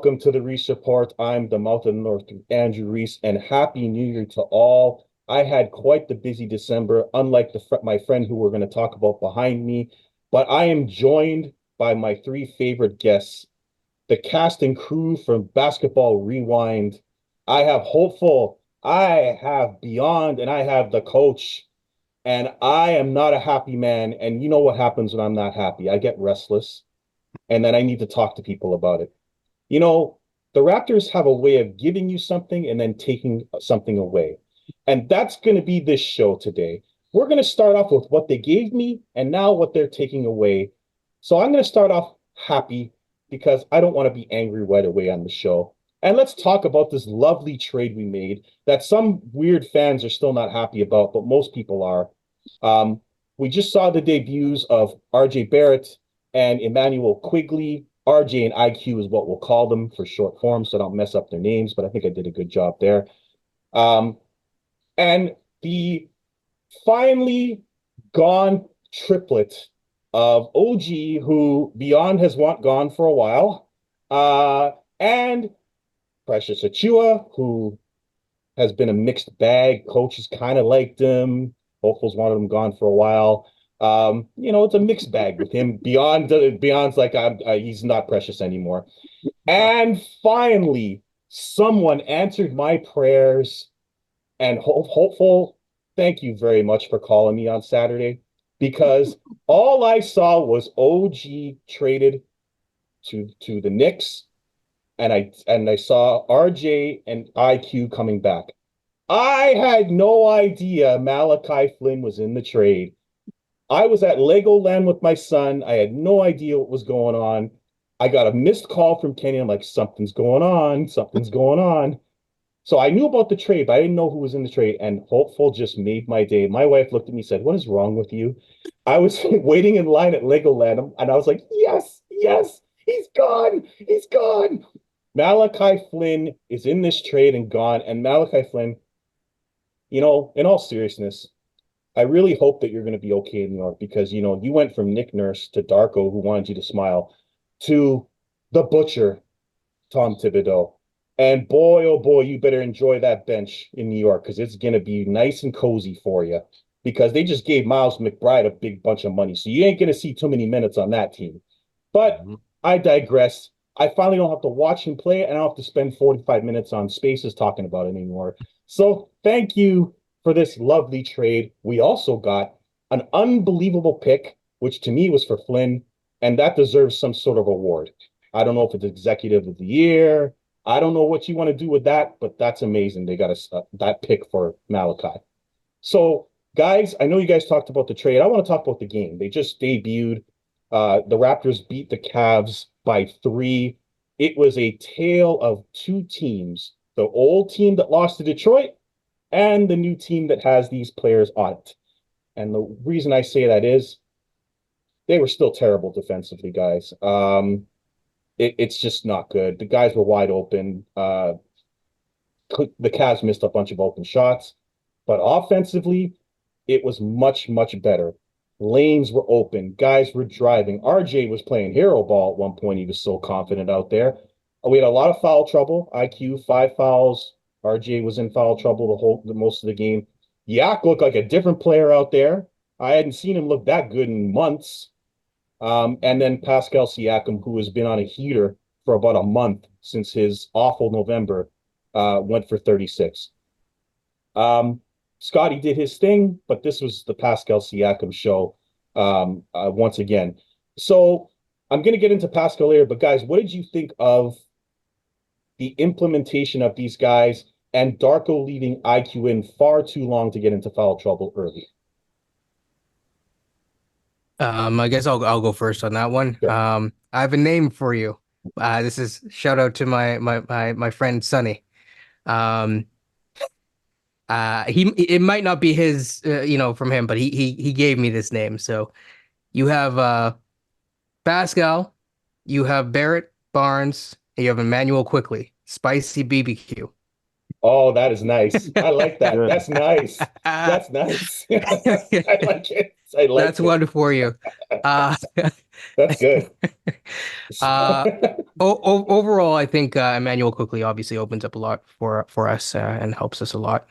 Welcome to the Reese Report. I'm the Mouth of the North, Andrew Reese, and Happy New Year to all. I had quite the busy December, unlike my friend who we're going to talk about behind me. But I am joined by my three favorite guests, the cast and crew from Basketball Rewind. I have Hopeful, I have Beyond, and I have the coach. And I am not a happy man. And you know what happens when I'm not happy? I get restless, and then I need to talk to people about it. You know, the Raptors have a way of giving you something and then taking something away. And that's going to be this show today. We're going to start off with what they gave me and now what they're taking away. So I'm going to start off happy because I don't want to be angry right away on the show. And let's talk about this lovely trade we made that some weird fans are still not happy about, but most people are. We just saw the debuts of RJ Barrett and Emmanuel Quigley. RJ and IQ is what we'll call them for short form, so I don't mess up their names, but I think I did a good job there. Um, and the finally gone triplet of OG, who Beyond has gone for a while, and Precious Achua, who has been a mixed bag. Coaches kind of liked him. Hopefuls wanted him gone for a while. It's a mixed bag with him. Beyond's like he's not precious anymore. And finally, someone answered my prayers. And Hopeful, thank you very much for calling me on Saturday because all I saw was OG traded to the Knicks, and I saw RJ and IQ coming back. I had no idea Malachi Flynn was in the trade. I was at Legoland with my son. I had no idea what was going on. I got a missed call from Kenny. I'm like, something's going on. Something's going on. So I knew about the trade, but I didn't know who was in the trade. And Hopeful just made my day. My wife looked at me and said, "What is wrong with you?" I was waiting in line at Legoland, and I was like, yes, yes, he's gone. He's gone. Malachi Flynn is in this trade and gone. And Malachi Flynn, in all seriousness, I really hope that you're going to be okay in New York because, you went from Nick Nurse to Darko, who wanted you to smile, to the butcher, Tom Thibodeau. And boy, oh boy, you better enjoy that bench in New York because it's going to be nice and cozy for you because they just gave Miles McBride a big bunch of money. So you ain't going to see too many minutes on that team. But I digress. I finally don't have to watch him play, and I don't have to spend 45 minutes on Spaces talking about it anymore. So thank you for this lovely trade. We also got an unbelievable pick, which to me was for Flynn, and that deserves some sort of award. I don't know if it's Executive of the Year. I don't know what you want to do with that, but that's amazing. They got that pick for Malachi. So, guys, I know you guys talked about the trade. I want to talk about the game. They just debuted. The Raptors beat the Cavs by 3. It was a tale of two teams, the old team that lost to Detroit and the new team that has these players on it. And the reason I say that is they were still terrible defensively, guys. It's just not good. The guys were wide open. The Cavs missed a bunch of open shots, but offensively, it was much, much better. Lanes were open. Guys were driving. RJ was playing hero ball at one point. He was so confident out there. We had a lot of foul trouble. IQ, 5 fouls. RJ was in foul trouble the most of the game. Yak looked like a different player out there. I hadn't seen him look that good in months. And then Pascal Siakam, who has been on a heater for about a month since his awful November, went for 36. Scotty did his thing, but this was the Pascal Siakam show once again. So I'm going to get into Pascal later, but guys, what did you think of the implementation of these guys and Darko leaving IQ in far too long to get into foul trouble early? I guess I'll go first on that one. Sure. I have a name for you. This is shout out to my friend Sonny. Um, it might not be his, from him, but he gave me this name. So you have Pascal, you have Barrett Barnes, and you have Emmanuel Quickly, Spicy BBQ. Oh, that is nice. I like that. Good. That's nice. That's nice. I like it. I That's like it. one for you. Uh, That's good. uh, overall, I think Emmanuel quickly obviously opens up a lot for us and helps us a lot.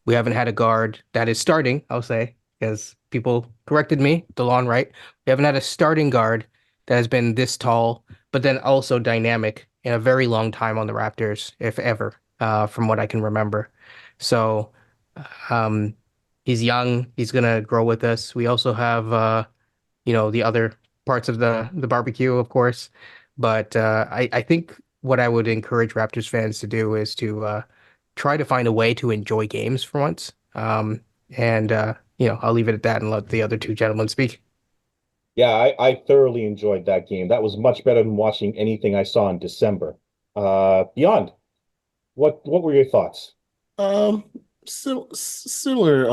We haven't had a guard that is starting, I'll say, because people corrected me, DeLon Wright. We haven't had a starting guard that has been this tall, but then also dynamic in a very long time on the Raptors, if ever, from what I can remember. So, um, he's young. He's gonna grow with us. We also have the other parts of the barbecue, of course. But I think what I would encourage Raptors fans to do is to try to find a way to enjoy games for once. And I'll leave it at that and let the other two gentlemen speak. Yeah, I thoroughly enjoyed that game. That was much better than watching anything I saw in December. Beyond, what were your thoughts? Um, similar,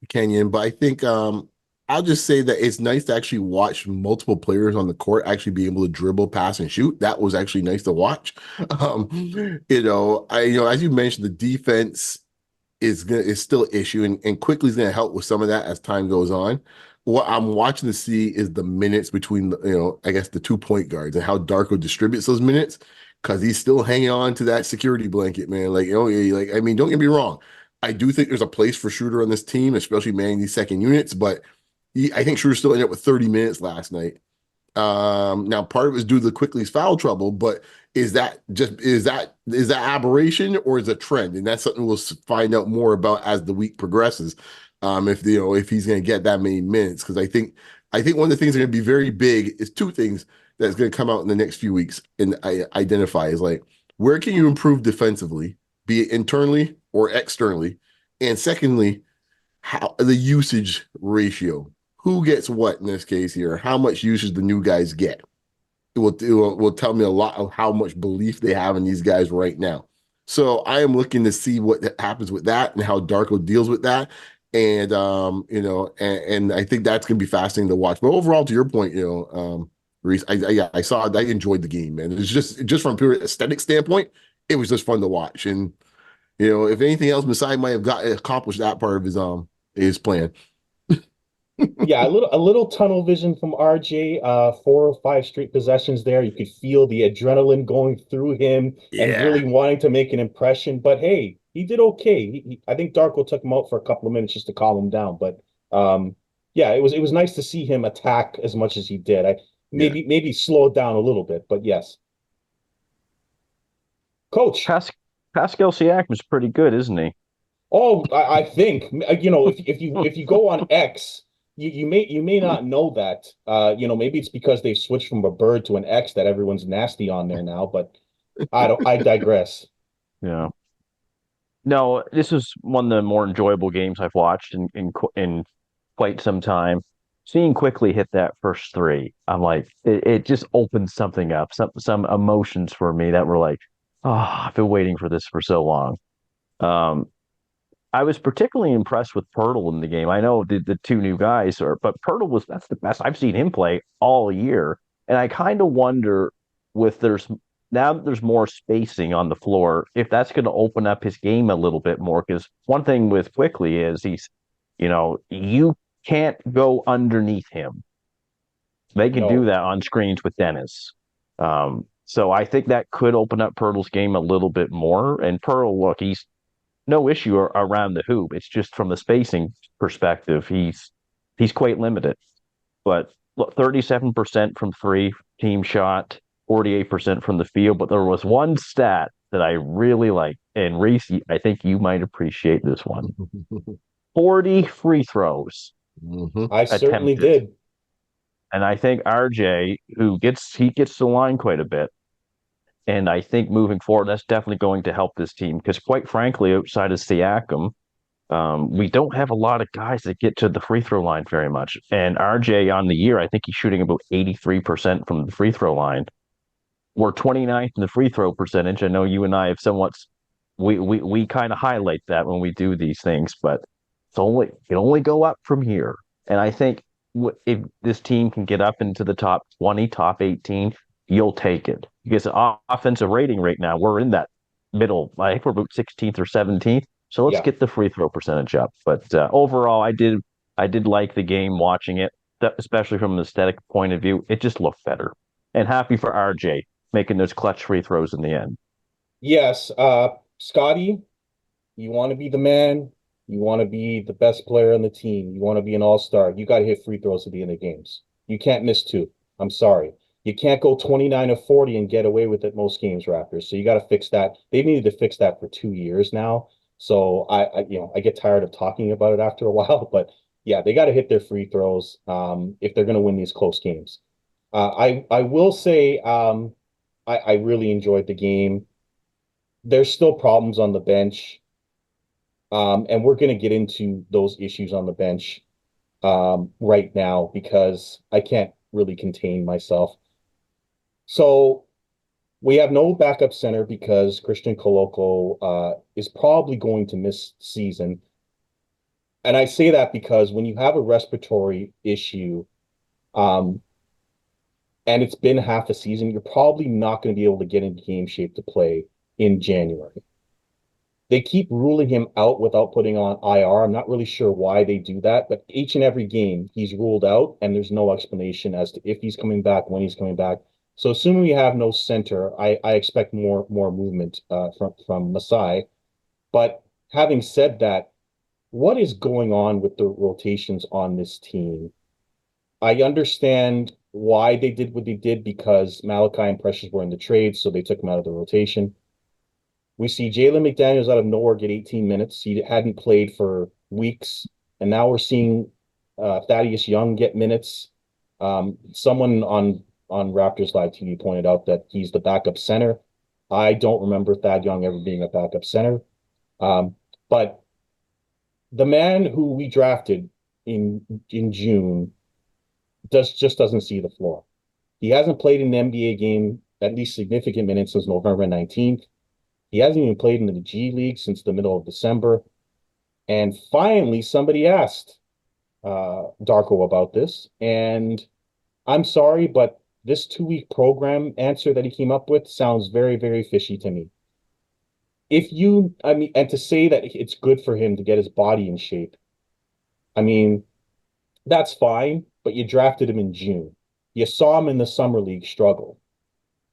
Kenyon, but I think I'll just say that it's nice to actually watch multiple players on the court actually be able to dribble, pass, and shoot. That was actually nice to watch. As you mentioned, the defense is still an issue, and quickly is gonna help with some of that as time goes on. What I'm watching to see is the minutes between I guess the 2 point guards and how Darko distributes those minutes because he's still hanging on to that security blanket, man. Like, yeah, like I mean, don't get me wrong. I do think there's a place for Schroeder on this team, especially manning these second units, but I think Schroeder still ended up with 30 minutes last night. Now part of it is due to the Quickly's foul trouble, but is that aberration or is it a trend? And that's something we'll find out more about as the week progresses. If he's going to get that many minutes, because I think one of the things that are going to be very big is two things that's going to come out in the next few weeks and I identify is like where can you improve defensively, be it internally or externally, and secondly, how the usage ratio. Who gets what in this case here? How much usage the new guys get? It will tell me a lot of how much belief they have in these guys right now. So I am looking to see what happens with that and how Darko deals with that. And I think that's gonna be fascinating to watch. But overall, to your point, Reese, I enjoyed the game, man. It's just from a pure aesthetic standpoint, it was just fun to watch. And if anything else, Masai might have got accomplished that part of his plan. Yeah, a little tunnel vision from RJ. 4 or 5 straight possessions there. You could feel the adrenaline going through him and Yeah. really wanting to make an impression. But hey, he did okay. I think Darko took him out for a couple of minutes just to calm him down. But yeah, it was nice to see him attack as much as he did. I Yeah. maybe slow it down a little bit, but yes, Coach. Pas Pascal Siakam's pretty good, isn't he? Oh, I think if you go on X, you may not know that. Maybe it's because they've switched from a bird to an X that everyone's nasty on there now. But I digress. Yeah. No, this was one of the more enjoyable games I've watched in quite some time. Seeing quickly hit that first three, I'm like, it just opened something up, some emotions for me that were like, oh, I've been waiting for this for so long. Um, I was particularly impressed with Pirtle in the game. I know the two new guys are, but that's the best I've seen him play all year. And I kind of wonder with there's now that there's more spacing on the floor, if that's going to open up his game a little bit more. Because one thing with Quickly is you can't go underneath him. They can do No, that on screens with Dennis. So I think that could open up Pirtle's game a little bit more. And Pirtle, look, he's no issue around the hoop. It's just from the spacing perspective, he's quite limited. But look, 37% from three team shot, 48% from the field. But there was one stat that I really like, and Reese, I think you might appreciate this one. 40 free throws Mhm. I certainly attempted. did. And I think RJ, he gets the line quite a bit. And I think moving forward, that's definitely going to help this team because, quite frankly, outside of Siakam, we don't have a lot of guys that get to the free throw line very much. And RJ on the year, I think he's shooting about 83% from the free throw line. We're 29th in the free throw percentage. I know you and I have somewhat we kind of highlight that when we do these things, but it can only go up from here. And I think if this team can get up into the top 20, top 18, you'll take it because offensive rating right now we're in that middle. I think we're about 16th or 17th. So let's Yeah. get the free throw percentage up. But overall, I did like the game watching it, especially from an aesthetic point of view. It just looked better. And happy for RJ making those clutch free throws in the end. Yes, Scotty, you want to be the man. You want to be the best player on the team. You want to be an all-star. You got to hit free throws at the end of games. You can't miss two. I'm sorry. You can't go 29 of 40 and get away with it most games, Raptors. So you got to fix that. They've needed to fix that for 2 years now. So I get tired of talking about it after a while, but yeah, they got to hit their free throws if they're going to win these close games. I will say I really enjoyed the game. There's still problems on the bench. And we're going to get into those issues on the bench right now because I can't really contain myself. So we have no backup center because Christian Koloko is probably going to miss season. And I say that because when you have a respiratory issue, um, and it's been half a season, you're probably not going to be able to get into game shape to play in January. They keep ruling him out without putting on IR. I'm not really sure why they do that, but each and every game he's ruled out, and there's no explanation as to if he's coming back, when he's coming back. So assuming we have no center, I expect more movement from Masai. But having said that, what is going on with the rotations on this team? I understand why they did what they did because Malachi and Precious were in the trade, so they took him out of the rotation. We see Jalen McDaniels out of nowhere get 18 minutes. He hadn't played for weeks, and now we're seeing Thaddeus Young get minutes. Someone on Raptors Live TV pointed out that he's the backup center. I don't remember Thad Young ever being a backup center. But the man who we drafted in June just doesn't see the floor. He hasn't played in an NBA game at least significant minutes since November 19th. He hasn't even played in the G League since the middle of December. And finally, somebody asked Darko about this. And I'm sorry, but this 2-week program answer that he came up with sounds very, very fishy to me. And to say that it's good for him to get his body in shape, I mean, that's fine, but you drafted him in June. You saw him in the Summer League struggle.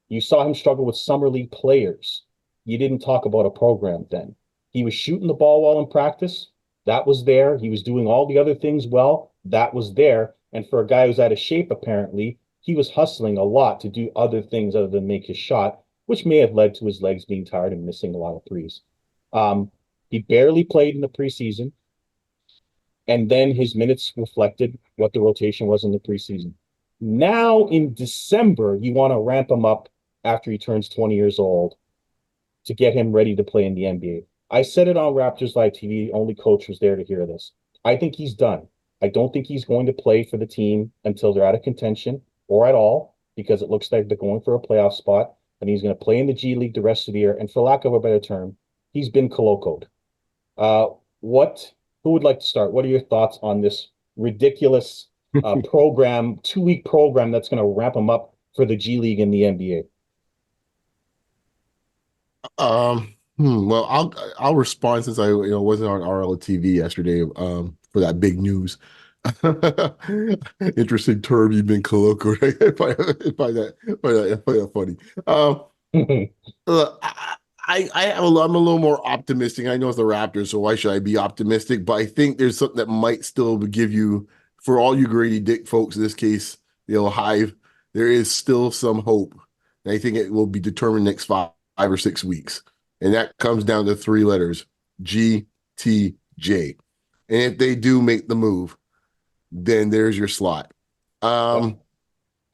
You saw him struggle with Summer League players. You didn't talk about a program then. He was shooting the ball well in practice. That was there. He was doing all the other things well. That was there. And for a guy who's out of shape, apparently, he was hustling a lot to do other things other than make his shot, which may have led to his legs being tired and missing a lot of threes. He barely played in the preseason, and then his minutes reflected what the rotation was in the preseason. Now in December, you want to ramp him up after he turns 20 years old to get him ready to play in the NBA. I said it on Raptors Live TV. Only coach was there to hear this. I think he's done. I don't think he's going to play for the team until they're out of contention or at all, because it looks like they're going for a playoff spot, and he's going to play in the G League the rest of the year. And for lack of a better term, he's been colocoed. Who would like to start? What are your thoughts on this ridiculous program, 2-week program that's going to ramp him up for the G League and the NBA? Well, I'll respond since I wasn't on RL TV yesterday for that big news. Interesting term you've been colloquial. I find that funny. Look, I'm a little more optimistic. I know it's the Raptors, so why should I be optimistic? But I think there's something that might still give you, for all you Gradey Dick folks, in this case, Hive, there is still some hope. And I think it will be determined next 5 or 6 weeks. And that comes down to 3 letters, GTJ. And if they do make the move, then there's your slot. And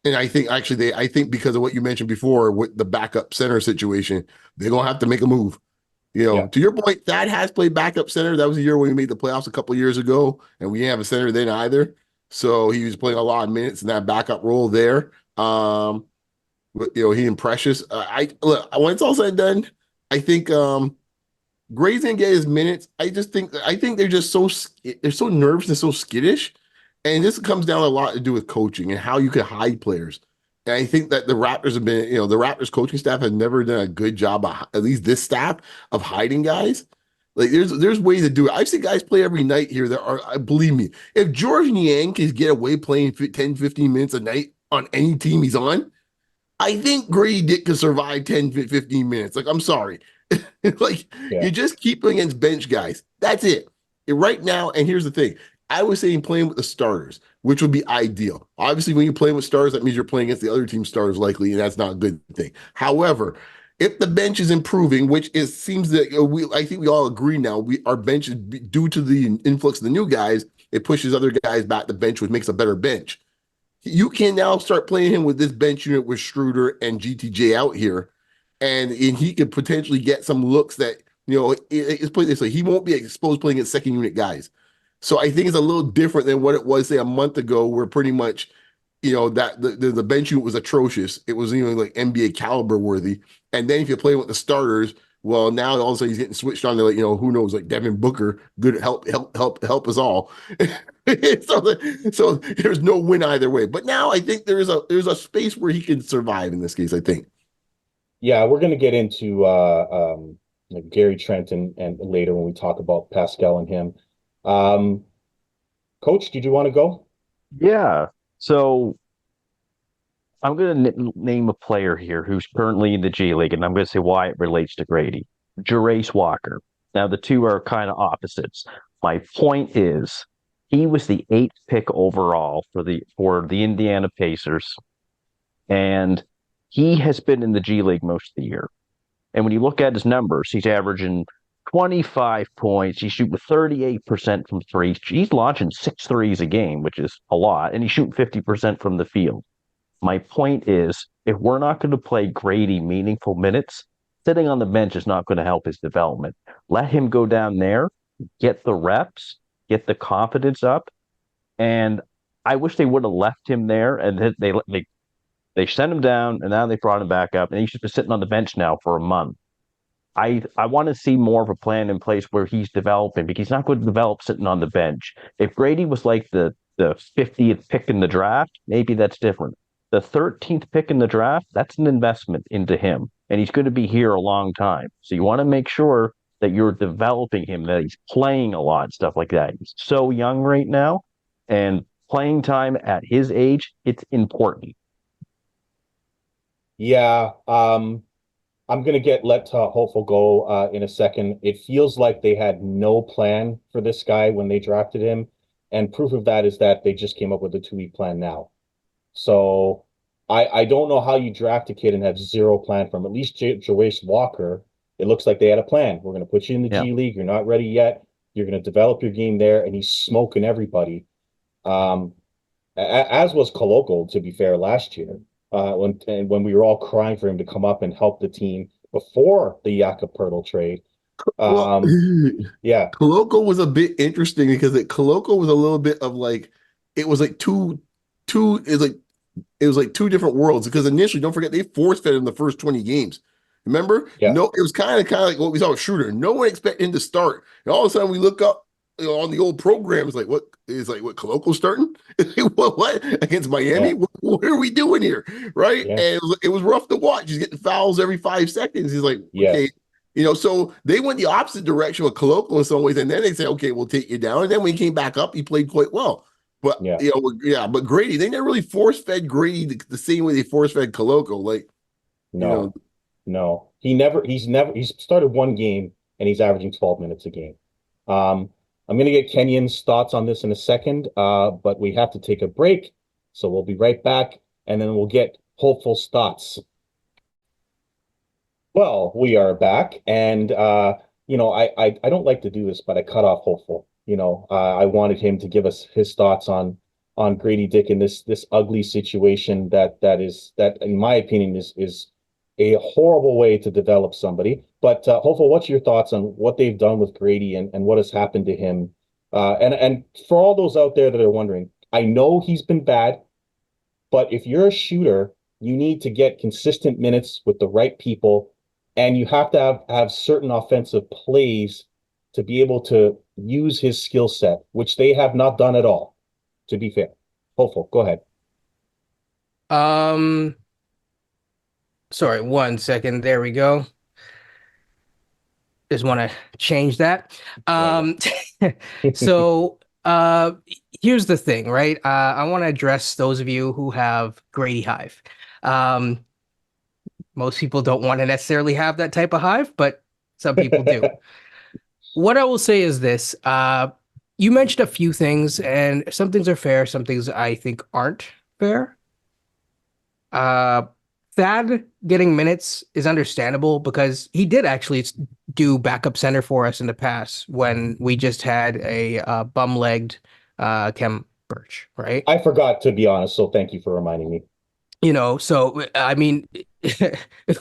I think actually I think because of what you mentioned before with the backup center situation, they're gonna have to make a move. To your point, Thad has played backup center. That was the year when we made the playoffs a couple of years ago, and we didn't have a center then either. So he was playing a lot of minutes in that backup role there. He and Precious. I look, when it's all said and done, I think Gray's gonna get his minutes. I think they're just so nervous and so skittish. And this comes down a lot to do with coaching and how you can hide players. And I think that the Raptors have been, the Raptors coaching staff has never done a good job, at least this staff, of hiding guys. Like there's ways to do it. I've seen guys play every night here that are, believe me, if George Niang can get away playing 10, 15 minutes a night on any team he's on, I think Gradey Dick can survive 10, 15 minutes. Like, I'm sorry. Like, Yeah. you just keep against bench guys. That's it. Right now, and here's the thing. I was saying playing with the starters, which would be ideal. Obviously, when you play with starters, that means you're playing against the other team's starters likely, and that's not a good thing. However, if the bench is improving, which it seems that I think we all agree now, our bench is due to the influx of the new guys, it pushes other guys back the bench, which makes a better bench. You can now start playing him with this bench unit with Schroeder and GTJ out here, and he could potentially get some looks that, it's put this way, he won't be exposed playing against second unit guys. So I think it's a little different than what it was, say, a month ago, where pretty much, that the bench unit was atrocious. It was even like NBA caliber worthy. And then if you play with the starters, well, now all of a sudden he's getting switched on to, like, who knows, like Devin Booker, good help us all. so there's no win either way. But now I think there's a space where he can survive in this case, I think. Yeah, we're going to get into like Gary Trent and later when we talk about Pascal and him. Coach, did you want to go? Yeah. So I'm going to name a player here who's currently in the G League, and I'm going to say why it relates to Grady. Jarace Walker. Now, the two are kind of opposites. My point is, he was the 8th pick overall for the Indiana Pacers, and he has been in the G League most of the year. And when you look at his numbers, he's averaging 25 points. He's shooting 38% from three. He's launching 6 threes a game, which is a lot, and he's shooting 50% from the field. My point is, if we're not going to play Grady meaningful minutes, sitting on the bench is not going to help his development. Let him go down there, get the reps, get the confidence up, and I wish they would have left him there, and they sent him down, and now they brought him back up, and he's just been sitting on the bench now for a month. I want to see more of a plan in place where he's developing, because he's not going to develop sitting on the bench. If Grady was like the 50th pick in the draft, maybe that's different. The 13th pick in the draft, that's an investment into him, and he's going to be here a long time. So you want to make sure that you're developing him, that he's playing a lot, stuff like that. He's so young right now, and playing time at his age, it's important. Yeah, I'm gonna let Hopeful go in a second. It feels like they had no plan for this guy when they drafted him, and proof of that is that they just came up with a 2-week plan now. So I don't know how you draft a kid and have zero plan for him. At least Jarace Walker, it looks like they had a plan. We're gonna put you in the Yeah. G League. You're not ready yet. You're gonna develop your game there, and he's smoking everybody. Um, as was Koloko, to be fair, last year. When we were all crying for him to come up and help the team before the Jakob Poeltl trade. Well, Yeah, Koloko was a bit interesting because Koloko was a little bit of like, it was like it was like two different worlds, because initially, don't forget, they force fed him the first 20 games. Remember? yeah, No, it was kind of like what we saw with Schroeder. No one expected him to start. And all of a sudden we look up, on the old programs, like, what is, like, what, Koloko starting? what against Miami? yeah, What are we doing here? Right? yeah, And it was rough to watch. He's getting fouls every 5 seconds. He's like, okay. yes, So they went the opposite direction with Koloko in some ways, and then they said, okay, we'll take you down. And then when he came back up, he played quite well. But yeah. but Grady, they never really force fed Grady the same way they force fed Koloko. Like, you know, No, no. He's started one game and he's averaging 12 minutes a game. I'm gonna get Kenyon's thoughts on this in a second, but we have to take a break. So we'll be right back and then we'll get Hopeful's thoughts. Well, we are back, and I don't like to do this, but I cut off Hopeful. I wanted him to give us his thoughts on Gradey Dick in this ugly situation that in my opinion is a horrible way to develop somebody. But Hopeful, what's your thoughts on what they've done with Grady and what has happened to him? And for all those out there that are wondering, I know he's been bad, but if you're a shooter, you need to get consistent minutes with the right people, and you have to have certain offensive plays to be able to use his skill set, which they have not done at all, to be fair. Hopeful, go ahead. Sorry, 1 second. There we go. Just want to change that. Um, so here's the thing, right? I want to address those of you who have Grady Hive. Um, most people don't want to necessarily have that type of hive, but some people do. What I will say is this. You mentioned a few things, and some things are fair, some things I think aren't fair. Uh, Thad getting minutes is understandable because he did actually do backup center for us in the past when we just had a bum-legged Kem Birch, right? I forgot, to be honest, so thank you for reminding me. So I mean,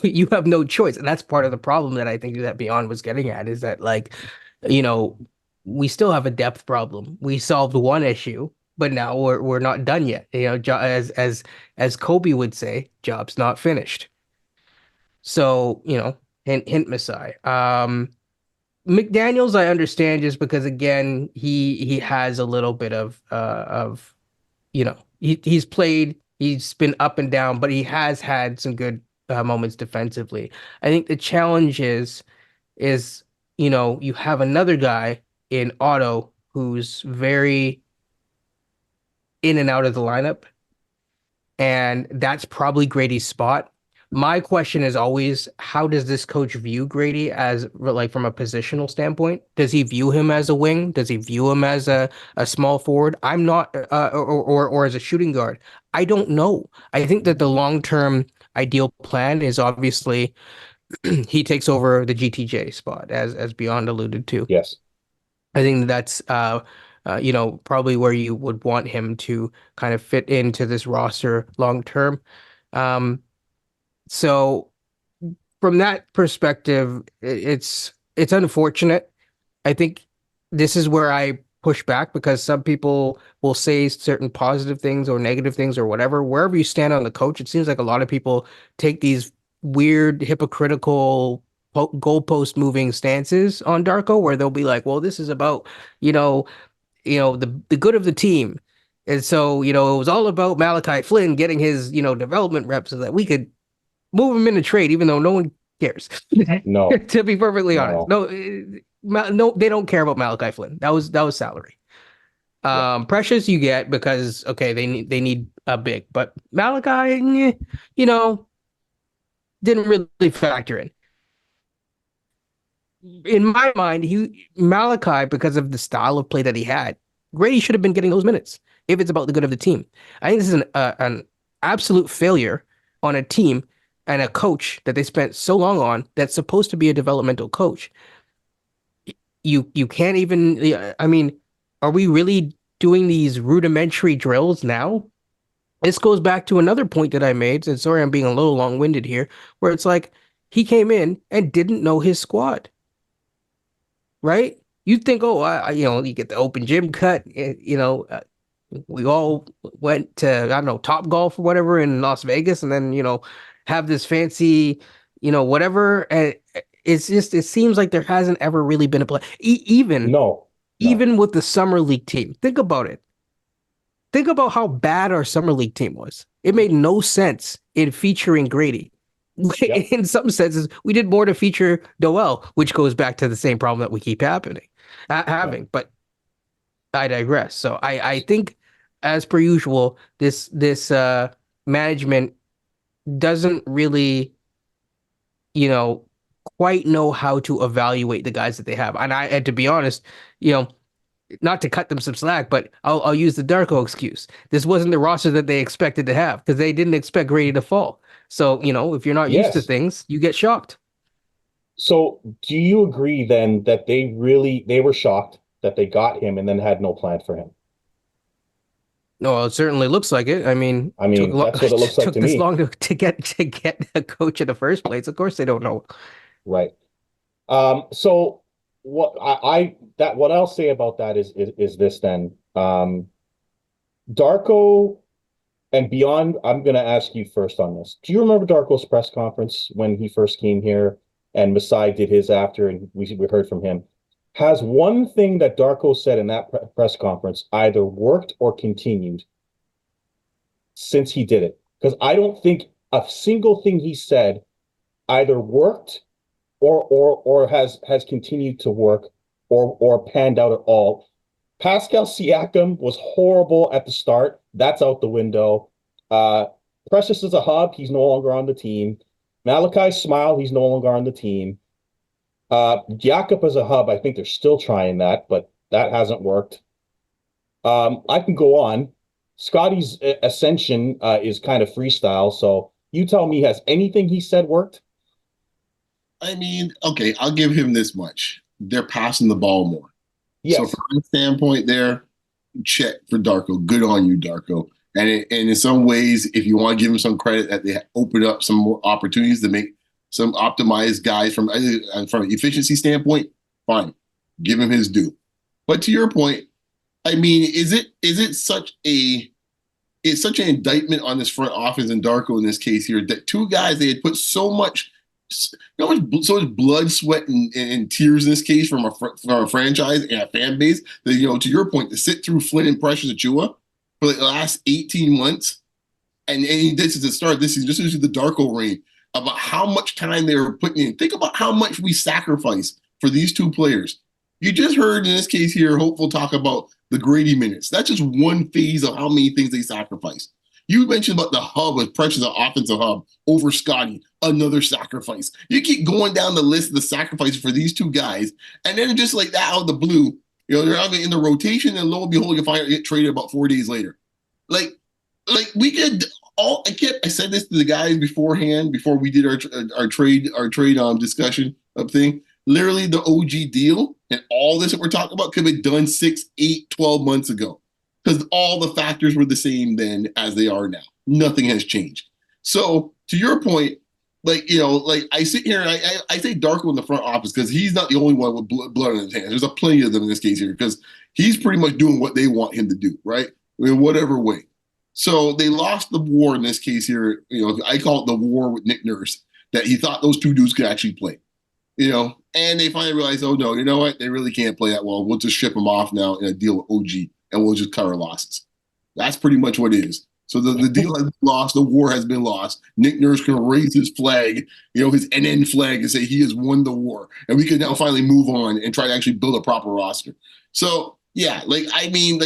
you have no choice, and that's part of the problem that I think that Beyond was getting at is that like, you know, we still have a depth problem. We solved one issue, but now we're not done yet. As Kobe would say, job's not finished. So, hint hint Masai. McDaniels, I understand just because again, he has a little bit of he's played, he's been up and down, but he has had some good moments defensively. I think the challenge is you have another guy in Otto who's very in and out of the lineup, and that's probably Grady's spot. My question is always, how does this coach view Grady as like from a positional standpoint? Does he view him as a wing? Does he view him as a small forward? I'm not, or as a shooting guard. I don't know. I think that the long-term ideal plan is obviously he takes over the GTJ spot, as Beyond alluded to. Yes. I think that's probably where you would want him to kind of fit into this roster long term. Um, so from that perspective, it's unfortunate. I think this is where I push back because some people will say certain positive things or negative things or whatever. Wherever you stand on the coach, it seems like a lot of people take these weird, hypocritical goalpost moving stances on Darko, where they'll be like, "Well, this is about you know, the good of the team." And so, it was all about Malachi Flynn getting his, development reps so that we could move him in a trade, even though no one cares. No, To be perfectly honest, no. no, they don't care about Malachi Flynn. That was salary. Yeah. Precious you get because okay, they need a big, but Malachi, didn't really factor in. In my mind, Malachi, because of the style of play that he had, Grady should have been getting those minutes if it's about the good of the team. I think this is an absolute failure on a team and a coach that they spent so long on that's supposed to be a developmental coach. You can't even. I mean, are we really doing these rudimentary drills now? This goes back to another point that I made, and sorry I'm being a little long-winded here, where it's like he came in and didn't know his squad, right? You'd think, oh, you get the open gym cut. We all went to, I don't know, Top Golf or whatever in Las Vegas, and then, have this fancy, whatever. And it's just, it seems like there hasn't ever really been a play. No, Even with the summer league team, think about it. Think about how bad our summer league team was. It made no sense in featuring Grady. Yep. In some senses, we did more to feature Doel, which goes back to the same problem that we keep having. But I digress. So I think, as per usual, this management doesn't really, quite know how to evaluate the guys that they have. And to be honest, not to cut them some slack, but I'll use the Darko excuse. This wasn't the roster that they expected to have because they didn't expect Grady to fall. So, if you're not used to Yes. things, you get shocked. So do you agree then that they were shocked that they got him and then had no plan for him? No, it certainly looks like it. I mean, took That's what it looks like took to this me. long to get a coach in the first place. Of course, they don't know. Right. So what I'll say about that is this then. Darko and Beyond, I'm gonna ask you first on this. Do you remember Darko's press conference when he first came here and Masai did his after and we heard from him? Has one thing that Darko said in that press conference either worked or continued since he did it? Because a single thing he said either worked or has continued to work or panned out at all. Pascal Siakam was horrible at the start. That's out the window. Precious is a hub. He's no longer on the team. Malachi Smile, he's no longer on the team. Jakob as a hub, I think they're still trying that, but that hasn't worked. I can go on. Scotty's ascension is kind of freestyle, so you tell me, has anything he said worked? I mean, okay, I'll give him this much. They're passing the ball more. Yes. So from my standpoint there, check for Darko. Good on you, Darko. And in some ways, if you want to give him some credit that they open up some more opportunities to make some optimized guys from an efficiency standpoint, fine. Give him his due. But to your point, I mean, is it such an indictment on this front office and Darko in this case here that two guys they had put so much blood, sweat, and tears in this case from a franchise and a fan base that, to your point, to sit through Flynn and Precious Achiuwa for the last 18 months, and this is the start. This is the Darko reign about how much time they were putting in. Think about how much we sacrifice for these two players. You just heard in this case here, Hopeful talk about the Gradey minutes. That's just one phase of how many things they sacrifice. You mentioned about the hub with Precious, the offensive hub over Scotty, another sacrifice. You keep going down the list of the sacrifices for these two guys, and then just like that out of the blue, they're out in the rotation, and lo and behold, you find out get traded about 4 days later. Like we could all. I said this to the guys beforehand before we did our trade discussion of thing. Literally, the OG deal and all this that we're talking about could have been done 6, 8, 12 months ago. Because all the factors were the same then as they are now. Nothing has changed. So to your point, I sit here and I say Darko in the front office because he's not the only one with blood on his hands. There's plenty of them in this case here because he's pretty much doing what they want him to do, right? In whatever way. So they lost the war in this case here. I call it the war with Nick Nurse, that he thought those two dudes could actually play. And they finally realized, oh no, you know what? They really can't play that well. We'll just ship them off now in a deal with OG. And we'll just cover losses. That's pretty much what it is. So the deal has been lost. The war has been lost. Nick Nurse can raise his flag, his NN flag, and say he has won the war. And we can now finally move on and try to actually build a proper roster. So, yeah, to me,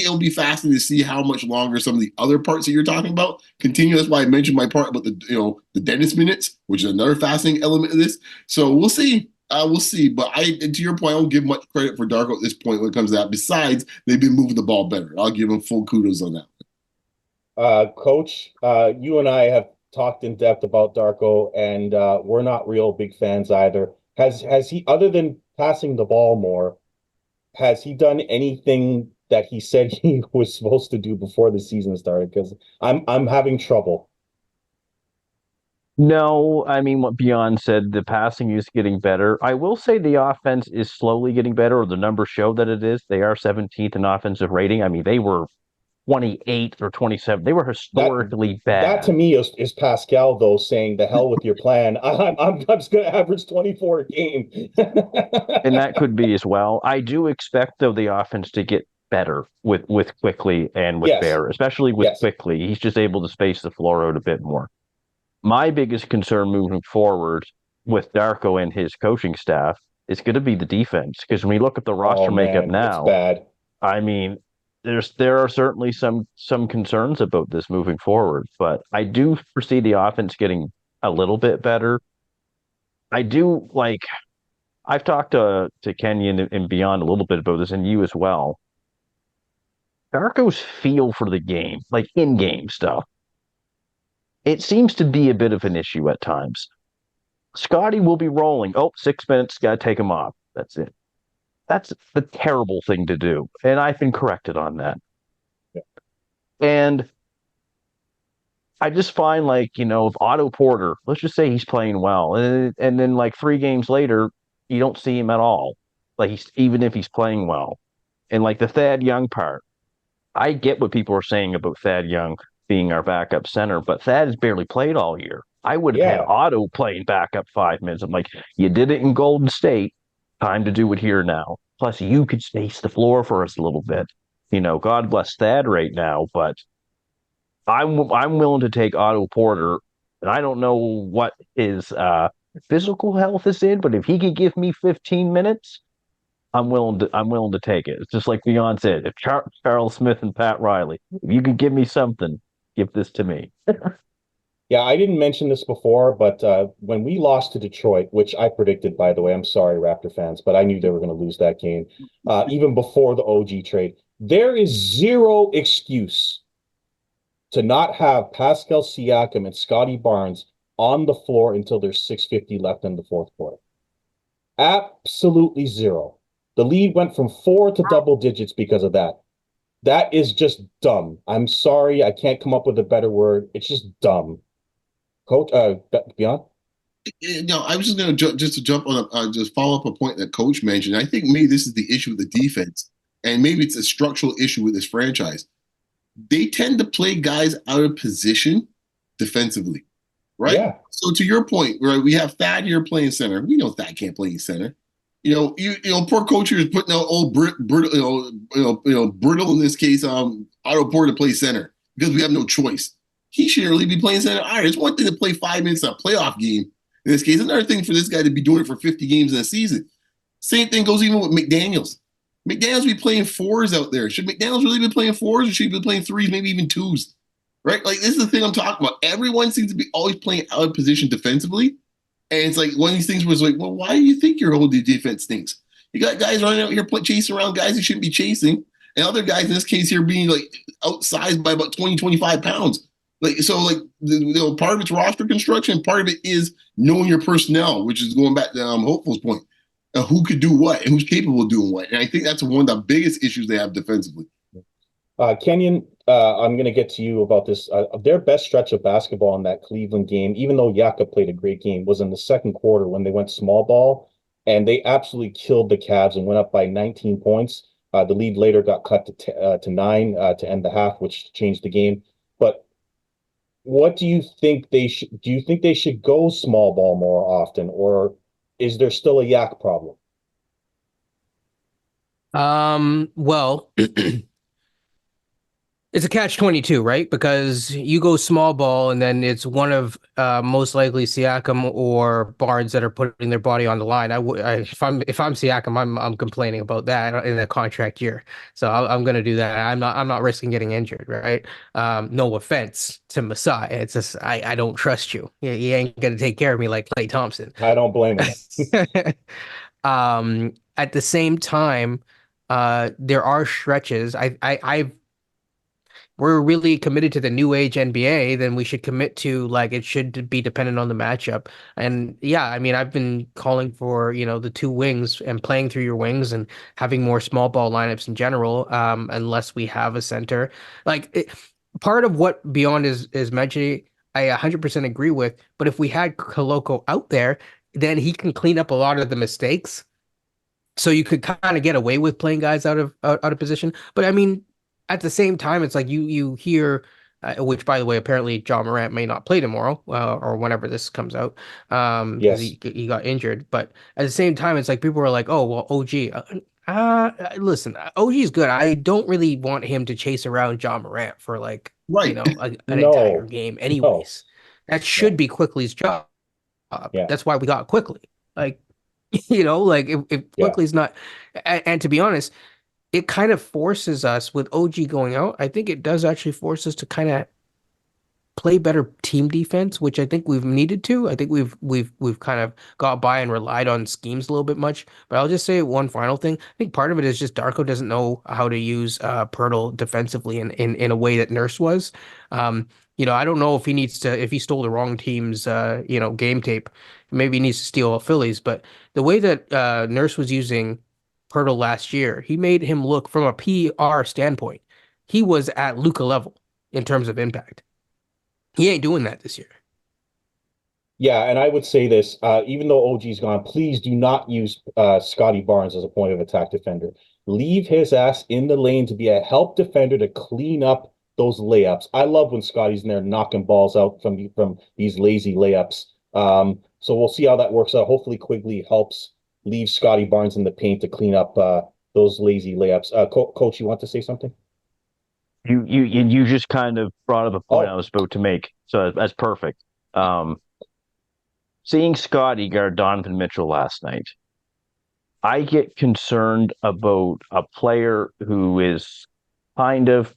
it'll be fascinating to see how much longer some of the other parts that you're talking about continue. That's why I mentioned my part about the Dennis minutes, which is another fascinating element of this. So we'll see. We'll see, but to your point, I don't give much credit for Darko at this point when it comes to that. Besides, they've been moving the ball better. I'll give them full kudos on that. Coach, you and I have talked in depth about Darko, and we're not real big fans either. Has he, other than passing the ball more, has he done anything that he said he was supposed to do before the season started? Because I'm having trouble. No, I mean, what Beyond said, the passing is getting better. I will say the offense is slowly getting better, or the numbers show that it is. They are 17th in offensive rating. I mean, they were 28th or 27th. They were historically bad. That to me is Pascal, though, saying the hell with your plan. I'm just going to average 24 a game. And that could be as well. I do expect, though, the offense to get better with Quickley and with Bear, especially with Quickley. He's just able to space the floor out a bit more. My biggest concern moving forward with Darko and his coaching staff is going to be the defense. Because when we look at the roster makeup now, it's bad. I mean, there are certainly some concerns about this moving forward. But I do foresee the offense getting a little bit better. I do I've talked to Kenyon and Beyond a little bit about this, and you as well. Darko's feel for the game, like in-game stuff, it seems to be a bit of an issue at times. Scotty will be rolling. 6 minutes, got to take him off. That's it. That's the terrible thing to do. And I've been corrected on that. Yeah. And I just find if Otto Porter, let's just say he's playing well. And then 3 games later, you don't see him at all. Even if he's playing well. And the Thad Young part, I get what people are saying about Thad Young being our backup center, but Thad has barely played all year. I would have had Otto playing backup 5 minutes. I'm like, you did it in Golden State. Time to do it here now. Plus, you could space the floor for us a little bit. God bless Thad right now, but I'm willing to take Otto Porter, and I don't know what his physical health is in, but if he could give me 15 minutes, I'm willing to take it. It's just like Leon said, if Charles Smith and Pat Riley, if you could give me something, give this to me. Yeah, I didn't mention this before, but when we lost to Detroit, which I predicted, by the way, I'm sorry, Raptor fans, but I knew they were going to lose that game, even before the OG trade. There is zero excuse to not have Pascal Siakam and Scotty Barnes on the floor until there's 6:50 left in the fourth quarter. Absolutely zero. The lead went from four to double digits because of that. That is just dumb. I'm sorry, I can't come up with a better word. It's just dumb. Coach, Beyond? No, I was just going to just to jump on just follow up a point that Coach mentioned. I think maybe this is the issue with the defense, and maybe it's a structural issue with this franchise. They tend to play guys out of position defensively, right? Yeah. So to your point, right, we have Thad here playing center. We know Thad can't play center. Poor coach here is putting out old brittle, brittle in this case, Otto Porter to play center because we have no choice. He should really be playing center. All right, it's one thing to play 5 minutes in a playoff game. In this case, another thing for this guy to be doing it for 50 games in a season. Same thing goes even with McDaniels. McDaniels be playing fours out there. Should McDaniels really be playing fours, or should he be playing threes, maybe even twos? Right? Like, this is the thing I'm talking about. Everyone seems to be always playing out of position defensively. And it's like one of these things was like, well, why do you think your whole defense stinks? You got guys running out here chasing around guys who shouldn't be chasing, and other guys in this case here being like outsized by about 20, 25 pounds. Part of it's roster construction, part of it is knowing your personnel, which is going back to Hopeful's point. Who could do what and who's capable of doing what. And I think that's one of the biggest issues they have defensively. Kenyon, I'm going to get to you about this. Their best stretch of basketball in that Cleveland game, even though Yaka played a great game, was in the second quarter when they went small ball, and they absolutely killed the Cavs and went up by 19 points. The lead later got cut to 9 to end the half, which changed the game. But what do you think they should? Do you think they should go small ball more often, or is there still a Yak problem? Well, it's a catch-22, right? Because you go small ball and then it's one of most likely Siakam or Barnes that are putting their body on the line. If I'm Siakam, I'm complaining about that in the contract year. So I'm going to do that. I'm not risking getting injured, right? No offense to Masai. It's just I don't trust you. You ain't going to take care of me like Klay Thompson. I don't blame him. At the same time, there are stretches. I've we're really committed to the new age NBA, then we should commit to like it should be dependent on the matchup. And yeah, I mean, I've been calling for, the two wings and playing through your wings and having more small ball lineups in general, unless we have a center. Part of what Beyond is mentioning, I 100% agree with. But if we had Koloko out there, then he can clean up a lot of the mistakes. So you could kind of get away with playing guys out of position. But I mean, at the same time, it's like you hear, which by the way, apparently John Morant may not play tomorrow or whenever this comes out, because Yes. he got injured. But at the same time, it's like people are like, oh well, OG. Listen, OG is good. I don't really want him to chase around John Morant for like Right. an entire No, game. no, Anyways, that should no. be Quickly's job. Yeah, That's why we got Quickly. Like, like if yeah. Quickly's not, and to be honest, it kind of forces us with OG going out. I think it does actually force us to kind of play better team defense, which I think we've needed to. I think we've kind of got by and relied on schemes a little bit much. But I'll just say one final thing. I think part of it is just Darko doesn't know how to use Pirtle defensively in a way that Nurse was. I don't know if if he stole the wrong team's game tape. Maybe he needs to steal a Phillies, but the way that Nurse was using Pirtle last year, he made him look from a PR standpoint. He was at Luka level in terms of impact. He ain't doing that this year. Yeah, and I would say this, even though OG's gone, please do not use Scotty Barnes as a point of attack defender. Leave his ass in the lane to be a help defender to clean up those layups. I love when Scotty's in there knocking balls out from these lazy layups. So we'll see how that works out. Hopefully Quigley helps leave Scotty Barnes in the paint to clean up those lazy layups. Coach, you want to say something? You just kind of brought up a point I Oh, was about to make. So that's perfect. Um, Seeing Scotty guard Donovan Mitchell last night, I get concerned about a player who is kind of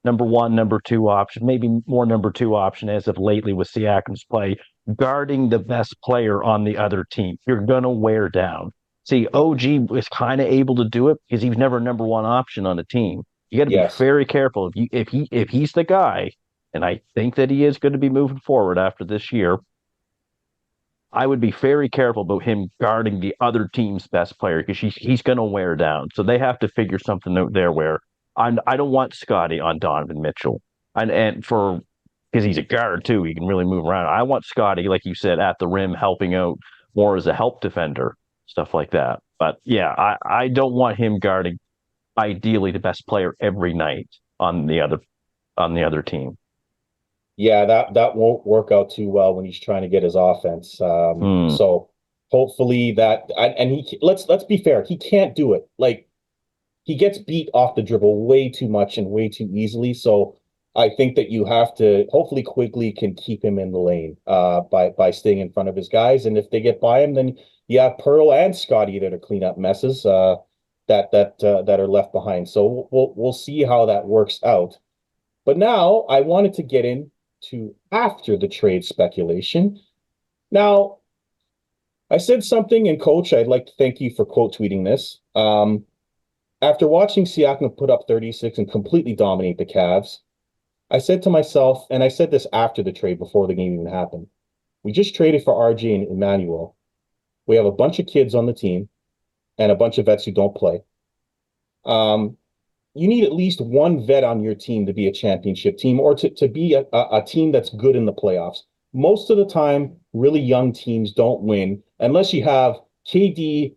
number one, number two option, maybe more number two option as of lately with Siakam's play, guarding the best player on the other team. You're gonna wear down. See, yeah, OG was kind of able to do it because he was never number one option on a team. You got to be yes. very careful if he's the guy, and I think that he is going to be moving forward after this year. I would be very careful about him guarding the other team's best player because he's going to wear down. So they have to figure something out there where I don't want Scotty on Donovan Mitchell, and for because he's a guard too, he can really move around. I want Scotty, like you said, at the rim helping out more as a help defender, stuff like that. But yeah, I don't want him guarding ideally the best player every night on the other team. Yeah, that won't work out too well when he's trying to get his offense. Hmm. So hopefully and let's be fair, he can't do it. Like he gets beat off the dribble way too much and way too easily. So I think that you have to hopefully Quigley can keep him in the lane by staying in front of his guys. And if they get by him, then you have Pearl and Scotty there to clean up messes that are left behind. So we'll see how that works out. But now I wanted to get into after the trade speculation. Now, I said something, and Coach, I'd like to thank you for quote tweeting this. After watching Siakam put up 36 and completely dominate the Cavs, I said to myself, and I said this after the trade before the game even happened, we just traded for RJ and Emmanuel. We have a bunch of kids on the team and a bunch of vets who don't play. You need at least one vet on your team to be a championship team or to be a team that's good in the playoffs. Most of the time, really young teams don't win unless you have KD,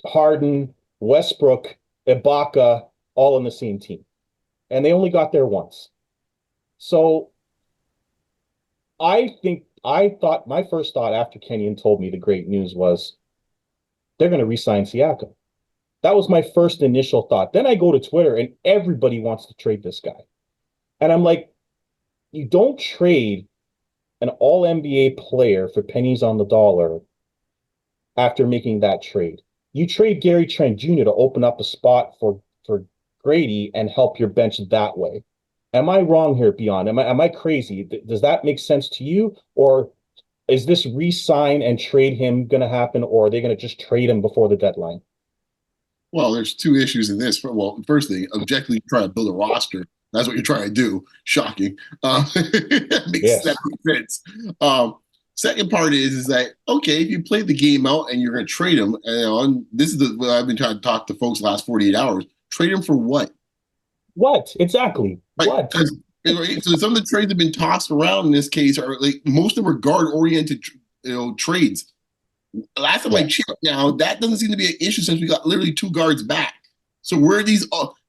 Harden, Westbrook, Ibaka all on the same team. And they only got there once. So I thought my first thought after Kenyon told me the great news was they're going to re-sign Siakam. That was my first initial thought. Then I go to Twitter and everybody wants to trade this guy. And I'm like, you don't trade an all NBA player for pennies on the dollar after making that trade. You trade Gary Trent Jr. to open up a spot for Gradey and help your bench that way. Am I wrong here, Beyond? Am I crazy? Does that make sense to you? Or is this re-sign and trade him going to happen, or are they going to just trade him before the deadline? Well, there's two issues in this. Well, first thing, objectively trying to build a roster. That's what you're trying to do. Shocking. That Yes, makes sense. Second part is that okay, if you play the game out and you're going to trade them, and this is what I've been trying to talk to folks the last 48 hours. Trade them for what? what exactly? Right? What? Because right, so some of the trades have been tossed around in this case are like most of them are guard oriented, trades. Last time I Yeah, checked, now that doesn't seem to be an issue since we got literally two guards back. So where are these?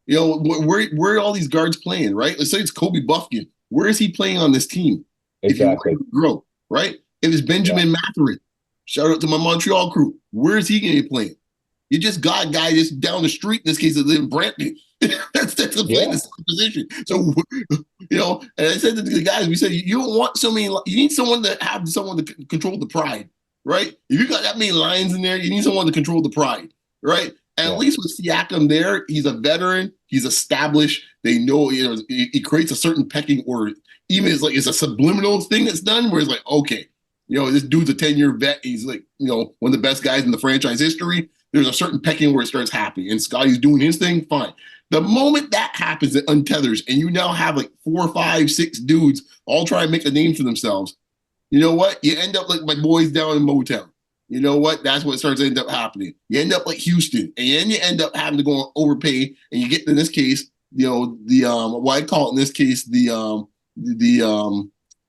Where are all these guards playing? Right? Let's say it's Kobe Buffkin. Where is he playing on this team? If you want him exactly. to grow, right? If it's Yeah, Benjamin Mathurin, shout out to my Montreal crew. Where is he going to be playing? You just got a guy just down the street. In this case, that live in Brampton. that's playing yeah, the same position. So and I said to the guys, we said you don't want so many. You need someone to have someone to control the pride, right? If you got that many lions in there, you need someone to control the pride, right? And at yeah, least with Siakam there, he's a veteran. He's established. They know, he creates a certain pecking order. Even it's a subliminal thing that's done where it's like, okay, this dude's a 10-year vet. He's like, one of the best guys in the franchise history. There's a certain pecking where it starts happening. And Scotty's doing his thing, fine. The moment that happens, it untethers, and you now have like 4, 5, 6 dudes all trying to make a name for themselves. You know what? You end up like my boys down in Motown. You know what? That's what starts to end up happening. You end up like Houston, and then you end up having to go and overpay, and you get in this case, what I call it in this case,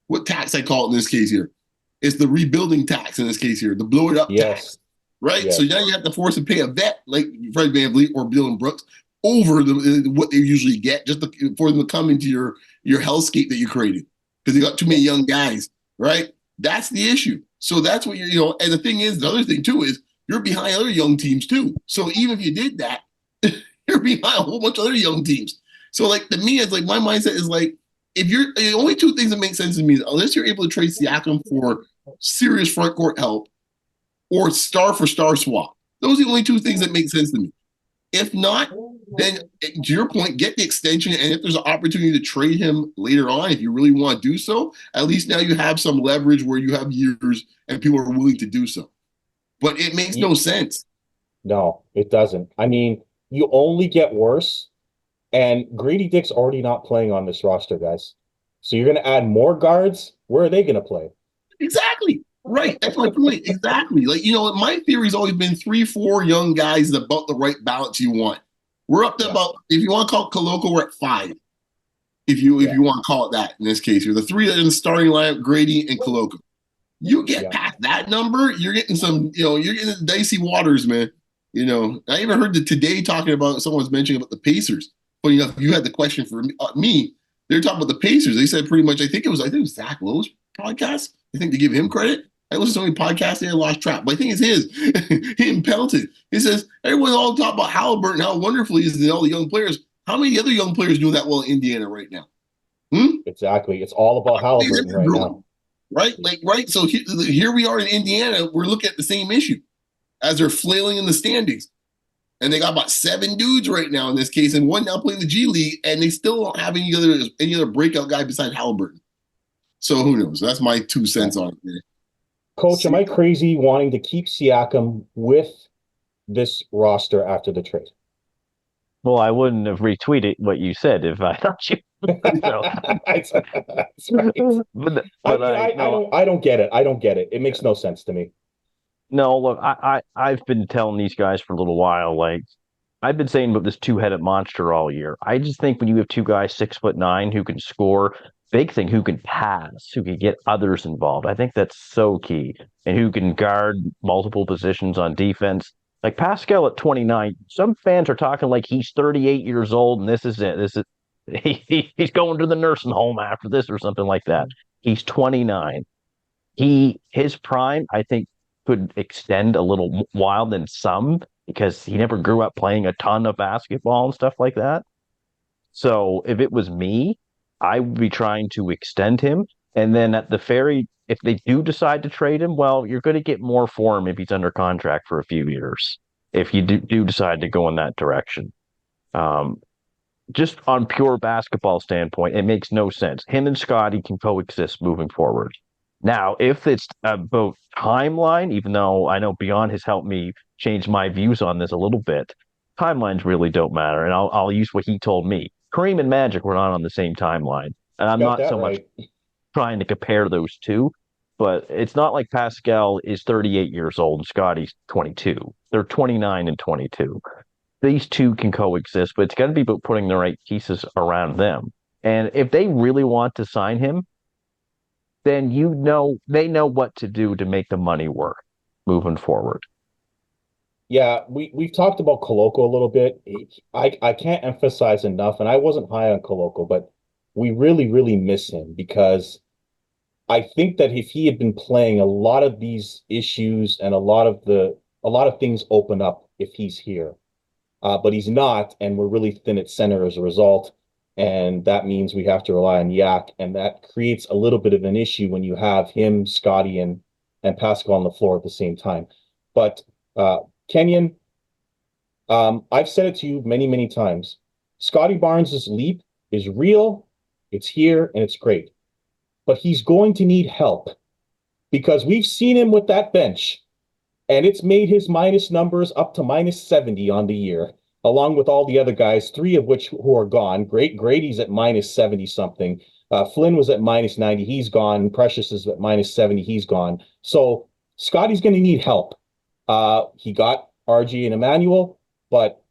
what tax I call it in this case here. It's the rebuilding tax in this case here, the blow it up tax, yes, right? So yes, now you have to force to pay a vet like Fred VanVleet or Dylan Brooks over what they usually get for them to come into your hellscape that you created because you got too many young guys, right? That's the issue. So that's what and the thing is, the other thing too is you're behind other young teams too. So even if you did that, you're behind a whole bunch of other young teams. So like to me, it's like my mindset is like if you're the only two things that make sense to me is unless you're able to trade Siakam for serious front court help or star for star swap. Those are the only two things that make sense to me. If not, then to your point, get the extension. And if there's an opportunity to trade him later on, if you really want to do so, at least now you have some leverage where you have years and people are willing to do so. But it makes no sense. No, it doesn't. I mean, you only get worse. And Gradey Dick's already not playing on this roster, guys. So you're going to add more guards. Where are they going to play? Exactly. Right. That's my point. Exactly. Like, my theory's always been 3-4 young guys is about the right balance you want. We're up to about, if you want to call it Koloko, we're at 5. If you want to call it that in this case. You're the 3 in the starting lineup, Gradey and Koloko. You get past that number, you're getting some, you're getting dicey waters, man. I even heard that today talking about, someone's mentioning about the Pacers. Funny enough, you had the question for me. They're talking about the Pacers. They said pretty much, I think it was Zach Lowe's podcast. I think to give him credit. I listened to so many podcasts and I lost track, but I think it's his. He impelted. He says, everyone all talk about Halliburton, how wonderful he is and all the young players. How many other young players do that well in Indiana right now? Exactly. It's all about Halliburton right now. Right. So here we are in Indiana. We're looking at the same issue as they're flailing in the standings. And they got about 7 dudes right now in this case, and 1 now playing the G League, and they still don't have any other breakout guy besides Halliburton. So who knows? That's my 2 cents on it, man. Coach, am I crazy wanting to keep Siakam with this roster after the trade? Well, I wouldn't have retweeted what you said if I thought you. That's right. But I don't get it. I don't get it. It makes no sense to me. No, look, I've been telling these guys for a little while, like I've been saying about this 2-headed monster all year. I just think when you have 2 guys 6'9" who can score, big thing, who can pass, who can get others involved, I think that's so key, and who can guard multiple positions on defense. Like Pascal at 29, some fans are talking like he's 38 years old and this is it. He's going to the nursing home after this or something like that. He's 29. His prime, I think, could extend a little while than some because he never grew up playing a ton of basketball and stuff like that. So if it was me, I would be trying to extend him. And then at the if they do decide to trade him, well, you're going to get more for him if he's under contract for a few years, if you do decide to go in that direction. Just on pure basketball standpoint, it makes no sense. Him and Scotty can coexist moving forward. Now, if it's about timeline, even though I know Beyond has helped me change my views on this a little bit, timelines really don't matter. And I'll use what he told me. Kareem and Magic were not on the same timeline. And I'm not so much trying to compare those two, but it's not like Pascal is 38 years old and Scotty's 22. They're 29 and 22. These two can coexist, but it's got to be about putting the right pieces around them. And if they really want to sign him, then they know what to do to make the money work moving forward. Yeah, we've talked about Koloko a little bit. I can't emphasize enough, and I wasn't high on Koloko, but we really, really miss him because I think that if he had been playing, a lot of these issues and a lot of things open up if he's here. But he's not, and we're really thin at center as a result. And that means we have to rely on Yak, and that creates a little bit of an issue when you have him, Scotty, and Pascal on the floor at the same time. But Kenyon, I've said it to you many, many times. Scotty Barnes' leap is real, it's here, and it's great. But he's going to need help because we've seen him with that bench, and it's made his minus numbers up to minus 70 on the year, along with all the other guys, 3 of which who are gone. Grady's at minus 70 something. Flynn was at minus 90. He's gone. Precious is at minus 70. He's gone. So Scotty's going to need help. He got RG and Emmanuel, but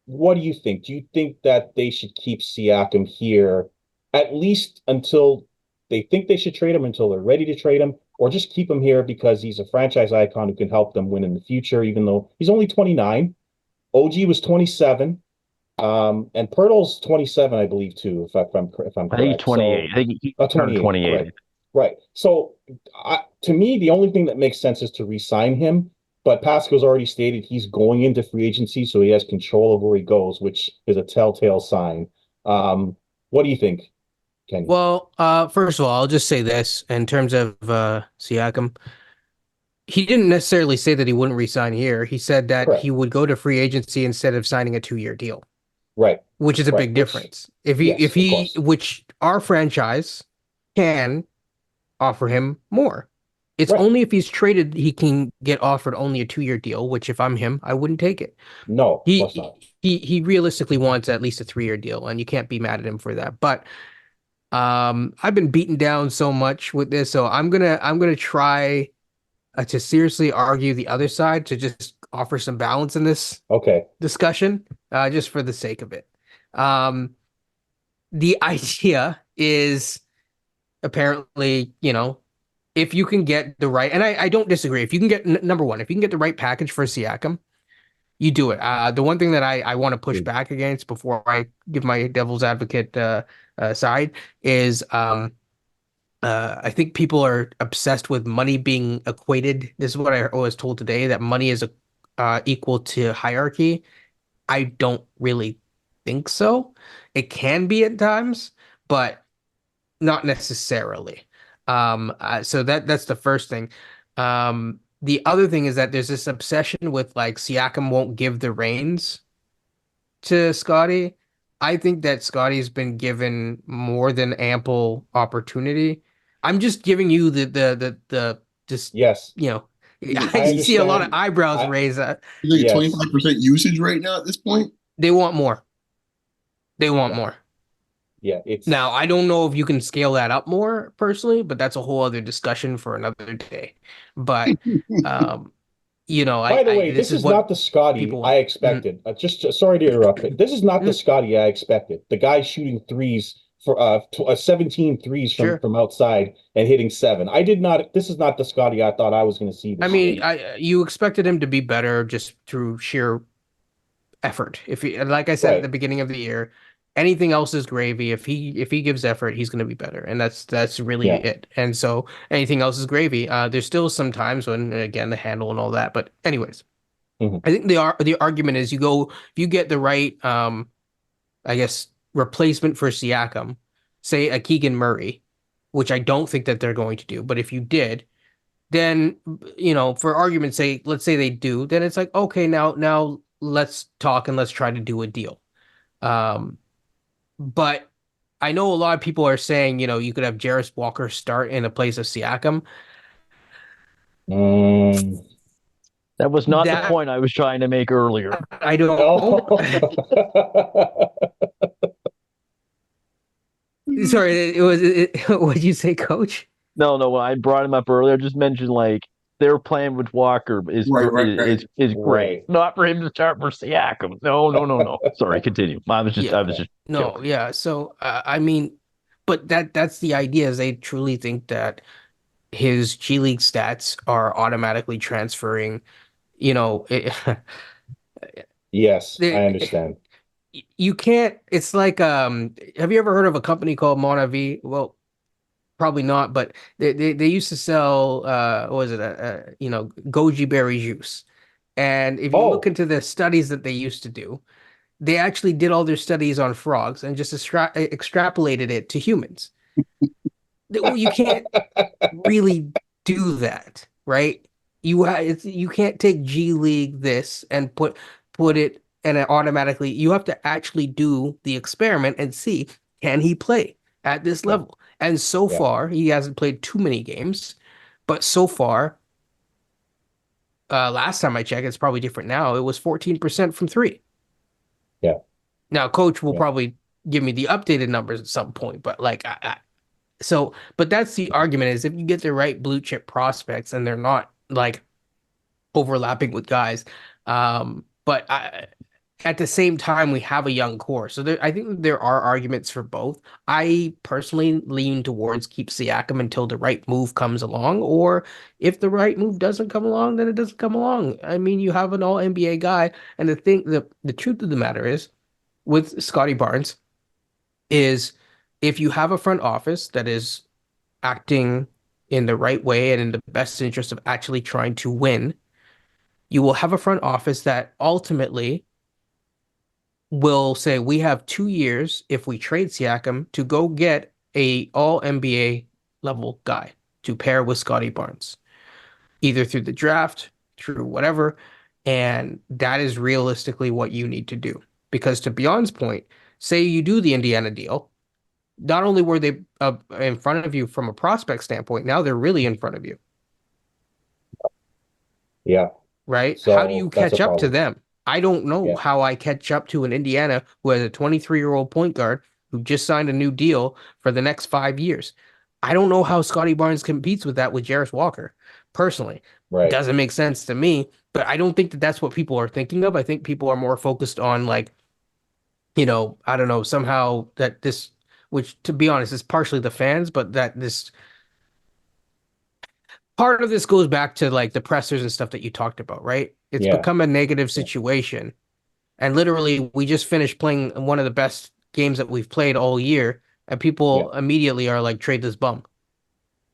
what do you think? Do you think that they should keep Siakam here at least until they think they should trade him, until they're ready to trade him, or just keep him here because he's a franchise icon who can help them win in the future, even though he's only 29. OG was 27. And Pirtle's 27, I believe, too, if I'm correct. I think 28. I think he turned 28. Right. So to me, the only thing that makes sense is to re-sign him. but Pascal's already stated he's going into free agency, so he has control of where he goes, which is a telltale sign. What do you think, Kenny? Well, first of all, I'll just say this in terms of Siakam. He didn't necessarily say that he wouldn't resign here. He said that he Correct. would go to free agency instead of signing a 2-year deal, Right. which is a Right. big Which, difference. If he, yes, if of he, course. which our franchise can offer him more. It's Right. only if he's traded he can get offered only a 2-year deal, which if I'm him, I wouldn't take it. No, of course He not. he realistically wants at least a 3-year deal, and you can't be mad at him for that. But I've been beaten down so much with this, so I'm gonna try to seriously argue the other side to just offer some balance in this Okay. discussion, just for the sake of it. Um, the idea is apparently, if you can get the right, and I don't disagree, if you can get number one, if you can get the right package for Siakam, you do it. The one thing that I want to push back against before I give my devil's advocate side is I think people are obsessed with money being equated. This is what I was told today, that money is equal to hierarchy. I don't really think so. It can be at times, but not necessarily. So that's the first thing. The other thing is that there's this obsession with like Siakam won't give the reins to Scotty. I think that Scotty's been given more than ample opportunity. I'm just giving you the just Yes, I I see a lot of understand. eyebrows I raised. You think yes. 25% usage right now at this point? They want more. They want Yeah. more. Yeah, Now, it's I don't know if you can scale that up more personally, but that's a whole other discussion for another day. But um, by the way, this this is is what not the Scotty people I want. Mhm. expected. Sorry to interrupt. This is not the Mhm. Scotty I expected. The guy shooting threes for 17 threes from Sure. from outside and hitting seven. I did not This is not the Scotty I thought I was going to see I this year. mean, I you expected him to be better just through sheer effort. If he, like I said at the Right. beginning of the year, anything else is gravy. If he gives effort, he's going to be better, and that's really Yeah. it. And so anything else is gravy. There's still some times when again the handle and all that, but anyways, Mhm. I think the argument is if you get the right I guess replacement for Siakam, say a Keegan Murray, which I don't think that they're going to do, but if you did, then for argument's sake, let's say they do, then it's like, okay, now let's talk and let's try to do a deal. Um, but I know a lot of people are saying, you could have Jarris Walker start in the place of Siakam. Mm. That was not the That point I was trying to make earlier. I don't. Oh. Sorry, what did you say, Coach? No, no, when I brought him up earlier, I just mentioned like their plan with Walker Right, right, right. is great. Right. Not for him to start for Siakam. No, no, no, no. Sorry, continue. I Yeah, was just no, joking. yeah. So I mean, but that's the idea is they truly think that his G League stats are automatically transferring. You know, it, Yes, I they, understand. you can't. It's like have you ever heard of a company called Monavi? Well, probably not, but they used to sell what was it goji berry juice. And if you look Oh. into the studies that they used to do, they actually did all their studies on frogs and just extrapolated it to humans. Well, you can't really do that, right? You can't take G League this and put it and it automatically you have to actually do the experiment and see can he play at this Yeah. level. And so Yeah. far, he hasn't played too many games, but so far, last time I checked, it's probably different now. It was 14% from three. Yeah. Now, coach will Yeah. probably give me the updated numbers at some point, but like but that's the argument is if you get the right blue chip prospects and they're not like overlapping with guys, but at the same time we have a young core, so I think there are arguments for both. I personally lean towards keep Siakam until the right move comes along, or if the right move doesn't come along, then it doesn't come along. I mean, you have an all NBA guy, and the truth of the matter is with Scotty Barnes is if you have a front office that is acting in the right way and in the best interest of actually trying to win, you will have a front office that ultimately will say we have 2 years if we trade Siakam to go get a all NBA level guy to pair with Scotty Barnes, either through the draft, through whatever. And that is realistically what you need to do. Because to Beyond's point, say you do the Indiana deal, not only were they in front of you from a prospect standpoint, now they're really in front of you, Yeah. right? How do you So that's a catch up to problem. them? I don't know Yeah. how I catch up to an Indiana who has a 23-year-old point guard who just signed a new deal for the next 5 years. I don't know how Scotty Barnes competes with that with Jarris Walker, personally. Right. Doesn't make sense to me, but I don't think that that's what people are thinking of. I think people are more focused on like, I don't know, somehow that this, which to be honest is partially the fans, but that this part of this goes back to like the pressers and stuff that you talked about, right? It's Yeah. become a negative Yeah. situation. And literally, we just finished playing one of the best games that we've played all year, and Yeah. people immediately are like, trade this bum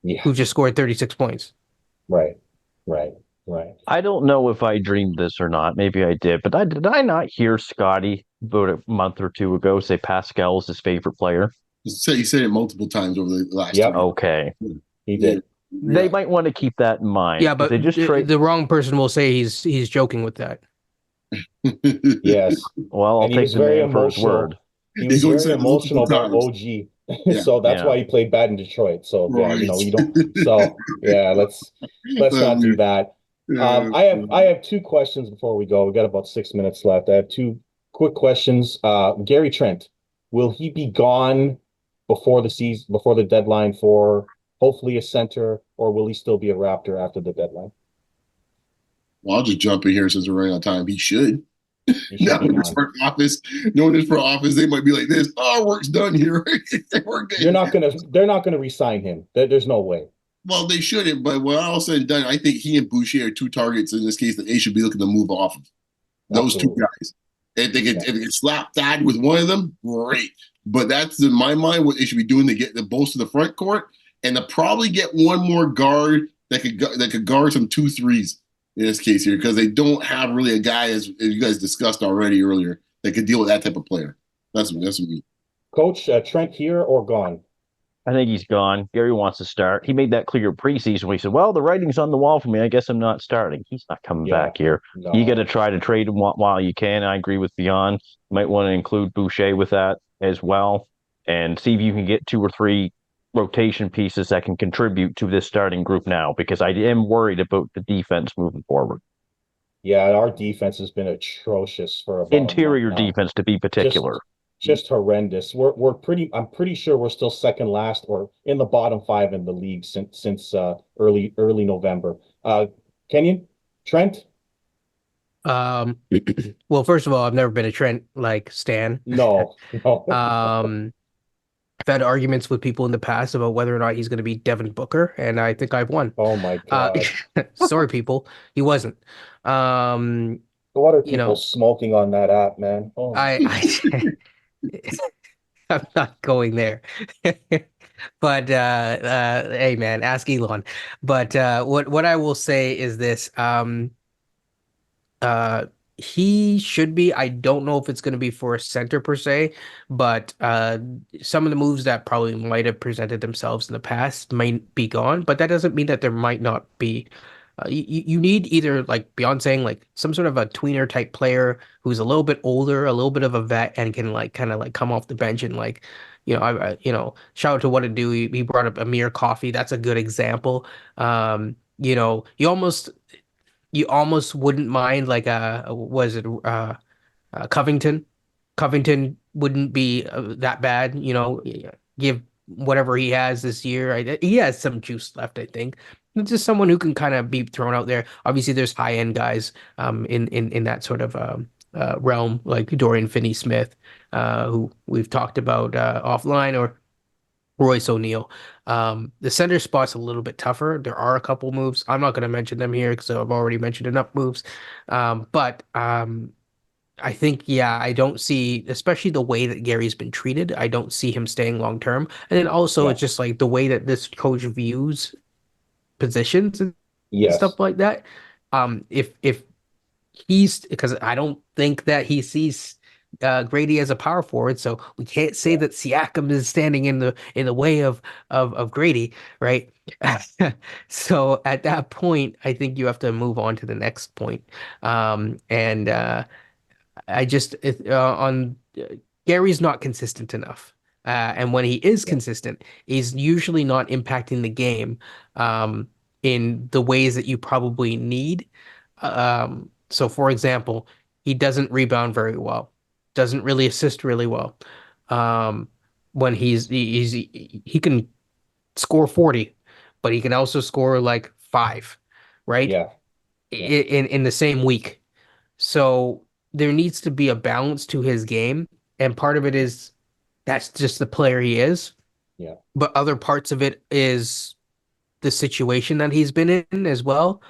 Yeah. who just scored 36 points. Right. Right. Right. I don't know if I dreamed this or not. Maybe I did, but did I not hear Scotty about a month or two ago say Pascal is his favorite player? So you said it multiple times over the last Yep. 3 Okay. He Yeah. did. They Yeah. might want to keep that in mind Yeah, because but they just trade. the wrong person will say he's joking with that. Yes. Well, I'll And he take was the very man for his word. emotional. He He's was only very said it emotional multiple about times. OG. Yeah. So that's Yeah. why he played bad in Detroit. So yeah, Right. you don't. So yeah, let's not do that. I have two questions before we go. We got about 6 minutes left. I have two quick questions. Gary Trent, will he be gone before the season, before the deadline for hopefully a center, or will he still be a Raptor after the deadline? Well, I'll just jump in here since we're running out of time. He should. He should Now be in this gone. front office, knowing this front office, they might be like this. Oh, work's done here. We're They're good. not gonna they're not gonna re-sign him. There's no way. Well, they shouldn't, but when all said and done, I think he and Boucher are two targets in this case that they should be looking to move off of. Those two Absolutely. guys. If they could, Yeah. if they could slap that with one of them, great. But that's in my mind what they should be doing to get the bolster the front court and to probably get one more guard that could guard some 2 threes in this case here because they don't have really a guy as you guys discussed already earlier that could deal with that type of player. That's me. Coach, Trent here or gone? I think he's gone. Gary wants to start. He made that clear preseason when he said, "Well, the writing's on the wall for me. I guess I'm not starting." He's not coming Yeah. back here. You got to try to trade him while you can. I agree with Beyond. You might want to include Boucher with that as well, and see if you can get 2 or 3 rotation pieces that can contribute to this starting group now. Because I am worried about the defense moving forward. Yeah, our defense has been atrocious for about a month Interior now. defense, to be particular. Just horrendous. I'm pretty sure we're still second last or in the bottom 5 in the league since early November. Kenyon, Trent? Well, first of all, I've never been a Trent like Stan. No. I've had arguments with people in the past about whether or not he's going to be Devin Booker, and I think I've won. Oh my God. Sorry, people, he wasn't. What are people smoking on that app, man? Oh I I'm not going there. But hey man, ask Elon. But what I will say is this. Uh, he should be. I don't know if it's going to be for a center per se, but some of the moves that probably might have presented themselves in the past might be gone. But that doesn't mean that there might not be. You need either like beyond saying like some sort of a tweener type player who's a little bit older, a little bit of a vet, and can like kind of like come off the bench and like shout out to what to do. He brought up Amir Coffee. That's a good example. You almost wouldn't mind like was it Covington? Covington wouldn't be that bad, give whatever he has this year. He has some juice left, I think. It's just someone who can kind of be thrown out there. Obviously, there's high end guys in that sort of realm, like Dorian Finney-Smith, who we've talked about offline, or Royce O'Neal. The center spot's a little bit tougher. There are a couple moves. I'm not going to mention them here because I've already mentioned enough moves. But I think, yeah, I don't see, especially the way that Gary's been treated, I don't see him staying long term. And then also, Yeah. it's just like the way that this coach views positions and yes. stuff like that. If he's because I don't think that he sees Gradey as a power forward, so we can't say that Siakam is standing in the way of Gradey, right? So at that point, I think you have to move on to the next point. And I just on Gary's not consistent enough. And when he is consistent, he's usually not impacting the game in the ways that you probably need. So, for example, he doesn't rebound very well, doesn't really assist really well. Um, when he can score 40, but he can also score like five, right? Yeah. Yeah. In the same week. So there needs to be a balance to his game, and part of it is that's just the player he is. Yeah. But other parts of it is the situation that he's been in as well.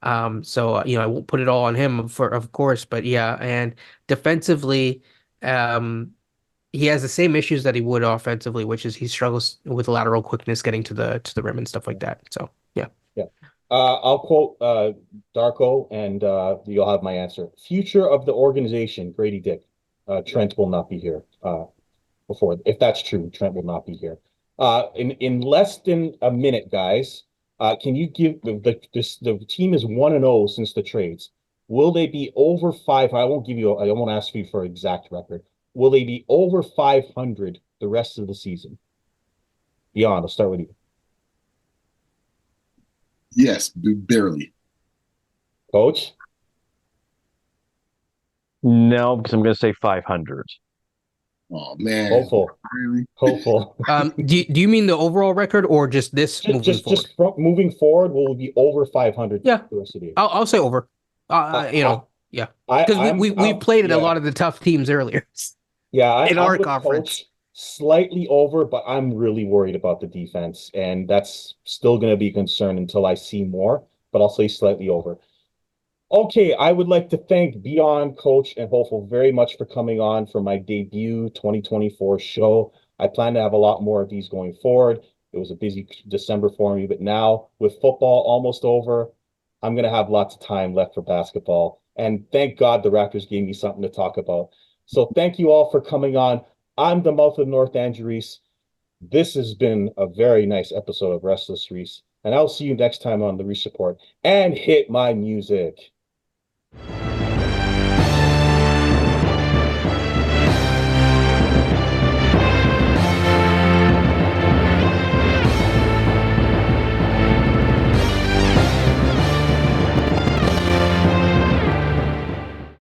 So I won't put it all on him for of course, but yeah, and defensively, he has the same issues that he would offensively, which is he struggles with lateral quickness getting to the rim and stuff like that. So yeah. Yeah. I'll quote Darko, and you'll have my answer. Future of the organization, Gradey Dick. Trent will not be here. Before, if that's true, Trent will not be here. In less than a minute, guys, can you give the team is 1-0 since the trades. Will they be over five? I won't ask you for exact record. Will they be over 500 the rest of the season? Beyond, I'll start with you. Yes, barely. Coach? No, because I'm going to say 500. Oh man, Hopeful. really? Hopeful. Do you mean the overall record or just this moving forward? Moving forward, will be over 500 Yeah, the rest of the year. I'll say over. Yeah, because we played a lot of the tough teams earlier in I'm our with conference. Coach, slightly over, but I'm really worried about the defense, and that's still going to be a concern until I see more. But I'll say slightly over. Okay, I would like to thank Beyond Coach and Hopeful very much for coming on for my debut 2024 show. I plan to have a lot more of these going forward. It was a busy December for me, but now with football almost over, I'm going to have lots of time left for basketball. And thank God the Raptors gave me something to talk about. So thank you all for coming on. I'm the Mouth of North, Andrew Reese. This has been a very nice episode of Restless Reese, and I'll see you next time on the Reese Report. And hit my music.